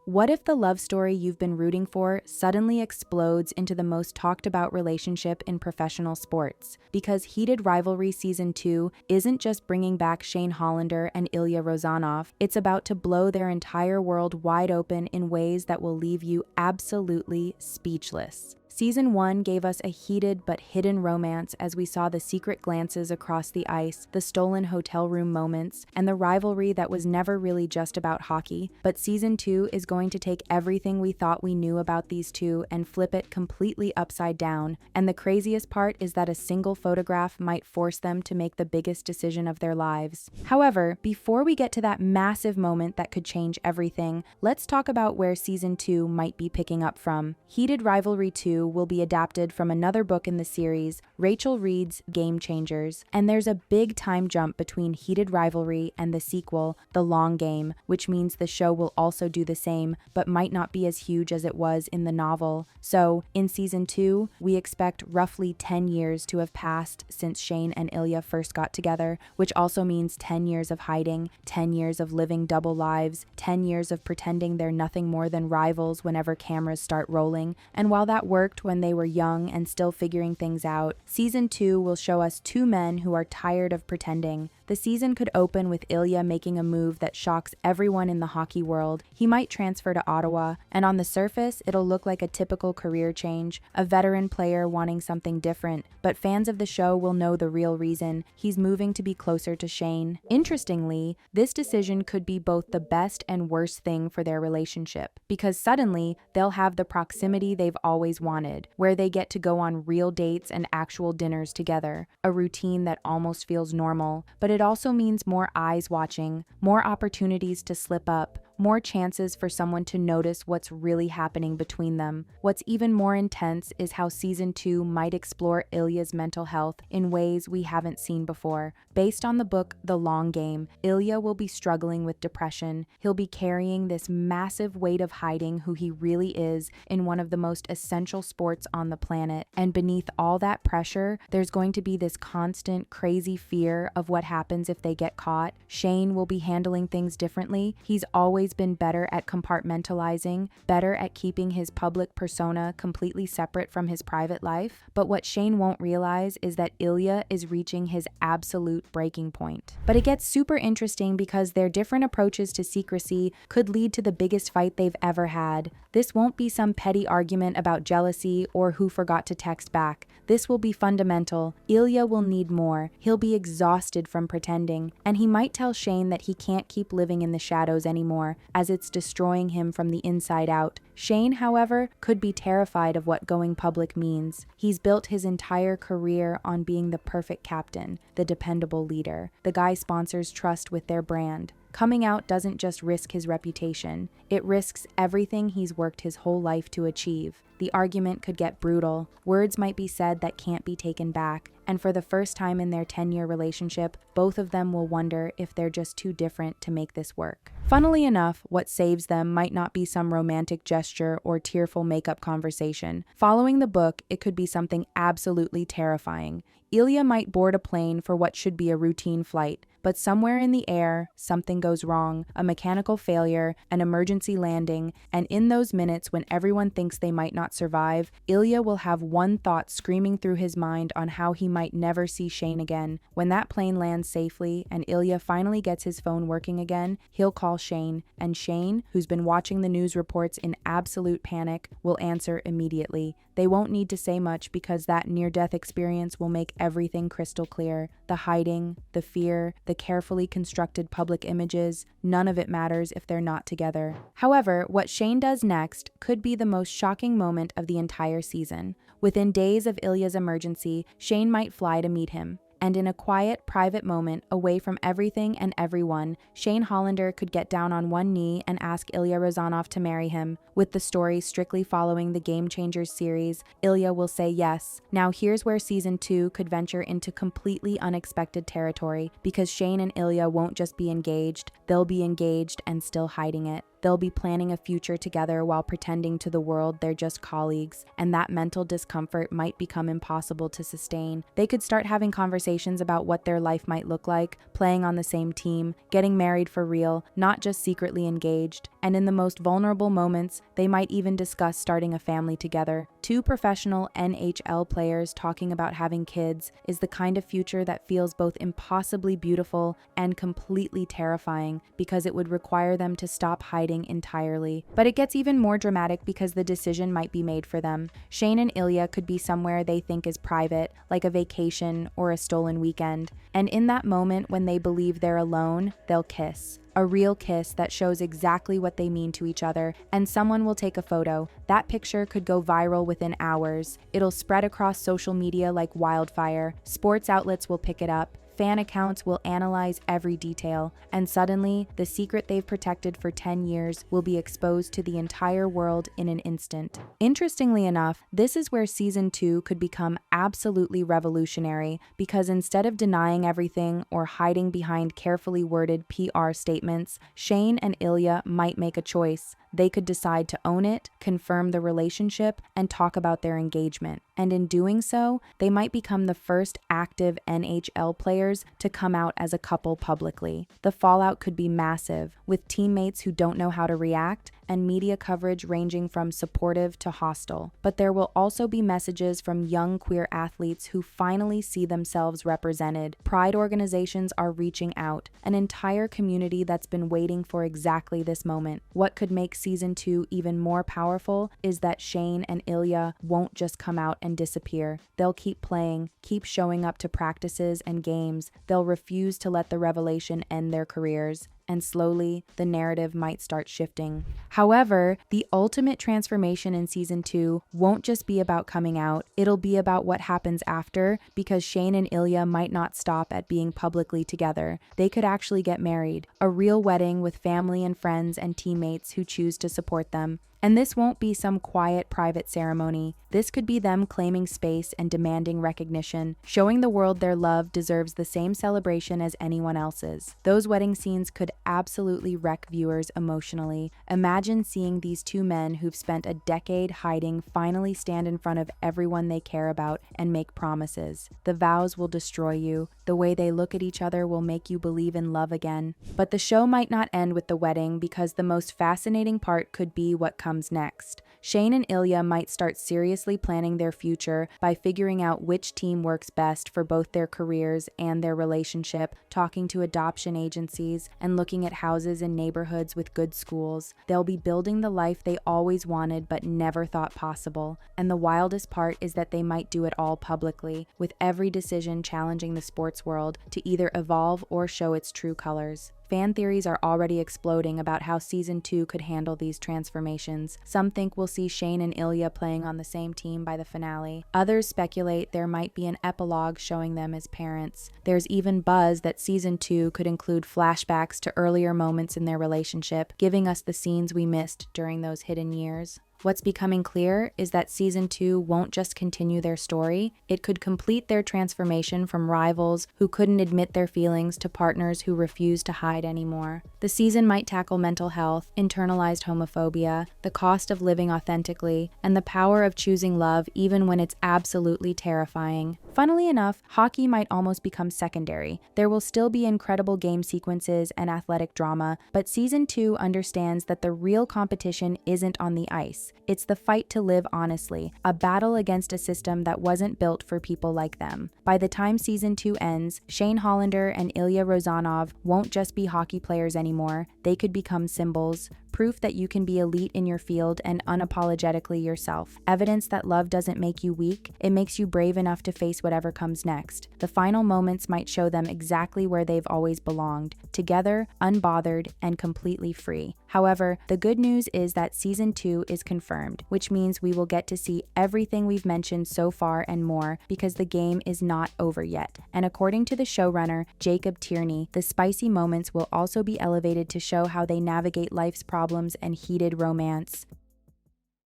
What if the love story you've been rooting for suddenly explodes into the most talked about relationship in professional sports? Because Heated Rivalry Season 2 isn't just bringing back Shane Hollander and Ilya Rozanov, it's about to blow their entire world wide open in ways that will leave you absolutely speechless. Season 1 gave us a heated but hidden romance as we saw the secret glances across the ice, the stolen hotel room moments, and the rivalry that was never really just about hockey. But Season 2 is going to take everything we thought we knew about these two and flip it completely upside down. And the craziest part is that a single photograph might force them to make the biggest decision of their lives. However, before we get to that massive moment that could change everything, let's talk about where Season 2 might be picking up from. Heated Rivalry 2 will be adapted from another book in the series, Rachel Reed's Game Changers, and there's a big time jump between Heated Rivalry and the sequel, The Long Game, which means the show will also do the same, but might not be as huge as it was in the novel. So, in Season 2, we expect roughly 10 years to have passed since Shane and Ilya first got together, which also means 10 years of hiding, 10 years of living double lives, 10 years of pretending they're nothing more than rivals whenever cameras start rolling, and while that worked when they were young and still figuring things out, Season 2 will show us two men who are tired of pretending. The season could open with Ilya making a move that shocks everyone in the hockey world. He might transfer to Ottawa, and on the surface, it'll look like a typical career change, a veteran player wanting something different, but fans of the show will know the real reason. He's moving to be closer to Shane. Interestingly, this decision could be both the best and worst thing for their relationship, because suddenly, they'll have the proximity they've always wanted, where they get to go on real dates and actual dinners together, a routine that almost feels normal, but it also means more eyes watching, more opportunities to slip up, more chances for someone to notice what's really happening between them. What's even more intense is how Season 2 might explore Ilya's mental health in ways we haven't seen before. Based on the book The Long Game, Ilya will be struggling with depression. He'll be carrying this massive weight of hiding who he really is in one of the most essential sports on the planet. And beneath all that pressure, there's going to be this constant, crazy fear of what happens if they get caught. Shane will be handling things differently. He's always been better at compartmentalizing, better at keeping his public persona completely separate from his private life. But what Shane won't realize is that Ilya is reaching his absolute breaking point. But it gets super interesting because their different approaches to secrecy could lead to the biggest fight they've ever had. This won't be some petty argument about jealousy or who forgot to text back. This will be fundamental. Ilya will need more. He'll be exhausted from pretending, and he might tell Shane that he can't keep living in the shadows anymore, as it's destroying him from the inside out. Shane, however, could be terrified of what going public means. He's built his entire career on being the perfect captain, the dependable leader, the guy sponsors trust with their brand. Coming out doesn't just risk his reputation, it risks everything he's worked his whole life to achieve. The argument could get brutal, words might be said that can't be taken back, and for the first time in their 10-year relationship, both of them will wonder if they're just too different to make this work. Funnily enough, what saves them might not be some romantic gesture or tearful makeup conversation. Following the book, it could be something absolutely terrifying. Ilya might board a plane for what should be a routine flight, but somewhere in the air, something goes wrong, a mechanical failure, an emergency landing, and in those minutes when everyone thinks they might not survive, Ilya will have one thought screaming through his mind on how he might never see Shane again. When that plane lands safely and Ilya finally gets his phone working again, he'll call Shane, and Shane, who's been watching the news reports in absolute panic, will answer immediately. They won't need to say much because that near-death experience will make everything crystal clear. The hiding, the fear, the carefully constructed public images, none of it matters if they're not together. However, what Shane does next could be the most shocking moment of the entire season. Within days of Ilya's emergency, Shane might fly to meet him. And in a quiet, private moment, away from everything and everyone, Shane Hollander could get down on one knee and ask Ilya Rozanov to marry him. With the story strictly following the Game Changers series, Ilya will say yes. Now here's where Season 2 could venture into completely unexpected territory, because Shane and Ilya won't just be engaged, they'll be engaged and still hiding it. They'll be planning a future together while pretending to the world they're just colleagues, and that mental discomfort might become impossible to sustain. They could start having conversations about what their life might look like, playing on the same team, getting married for real, not just secretly engaged. And in the most vulnerable moments, they might even discuss starting a family together. Two professional NHL players talking about having kids is the kind of future that feels both impossibly beautiful and completely terrifying, because it would require them to stop hiding entirely. But it gets even more dramatic because the decision might be made for them. Shane and Ilia could be somewhere they think is private, like a vacation or a stolen weekend. And in that moment when they believe they're alone, they'll kiss. A real kiss that shows exactly what they mean to each other, and someone will take a photo. That picture could go viral within hours. It'll spread across social media like wildfire. Sports outlets will pick it up. Fan accounts will analyze every detail, and suddenly, the secret they've protected for 10 years will be exposed to the entire world in an instant. Interestingly enough, this is where Season 2 could become absolutely revolutionary, because instead of denying everything or hiding behind carefully worded PR statements, Shane and Ilia might make a choice. They could decide to own it, confirm the relationship, and talk about their engagement. And in doing so, they might become the first active NHL players to come out as a couple publicly. The fallout could be massive, with teammates who don't know how to react and media coverage ranging from supportive to hostile. But there will also be messages from young queer athletes who finally see themselves represented. Pride organizations are reaching out, an entire community that's been waiting for exactly this moment. What could make Season 2 even more powerful is that Shane and Ilia won't just come out and disappear. They'll keep playing, keep showing up to practices and games. They'll refuse to let the revelation end their careers. And slowly, the narrative might start shifting. However, the ultimate transformation in Season 2 won't just be about coming out, it'll be about what happens after, because Shane and Ilia might not stop at being publicly together. They could actually get married, a real wedding with family and friends and teammates who choose to support them. And this won't be some quiet, private ceremony. This could be them claiming space and demanding recognition, showing the world their love deserves the same celebration as anyone else's. Those wedding scenes could absolutely wreck viewers emotionally. Imagine seeing these two men who've spent a decade hiding finally stand in front of everyone they care about and make promises. The vows will destroy you. The way they look at each other will make you believe in love again. But the show might not end with the wedding, because the most fascinating part could be what comes next. Shane and Ilia might start seriously planning their future by figuring out which team works best for both their careers and their relationship, talking to adoption agencies, and looking at houses in neighborhoods with good schools. They'll be building the life they always wanted but never thought possible. And the wildest part is that they might do it all publicly, with every decision challenging the sports world to either evolve or show its true colors. Fan theories are already exploding about how Season 2 could handle these transformations. Some think we'll see Shane and Ilia playing on the same team by the finale. Others speculate there might be an epilogue showing them as parents. There's even buzz that Season 2 could include flashbacks to earlier moments in their relationship, giving us the scenes we missed during those hidden years. What's becoming clear is that Season 2 won't just continue their story, it could complete their transformation from rivals who couldn't admit their feelings to partners who refuse to hide anymore. The season might tackle mental health, internalized homophobia, the cost of living authentically, and the power of choosing love even when it's absolutely terrifying. Funnily enough, hockey might almost become secondary. There will still be incredible game sequences and athletic drama, but Season 2 understands that the real competition isn't on the ice. It's the fight to live honestly, a battle against a system that wasn't built for people like them. By the time Season 2 ends, Shane Hollander and Ilya Rozanov won't just be hockey players anymore. They could become symbols, proof that you can be elite in your field and unapologetically yourself. Evidence that love doesn't make you weak, it makes you brave enough to face whatever comes next. The final moments might show them exactly where they've always belonged, together, unbothered, and completely free. However, the good news is that Season 2 is confirmed, which means we will get to see everything we've mentioned so far and more, because the game is not over yet. And according to the showrunner, Jacob Tierney, the spicy moments will also be elevated to show how they navigate life's problems and heated romance.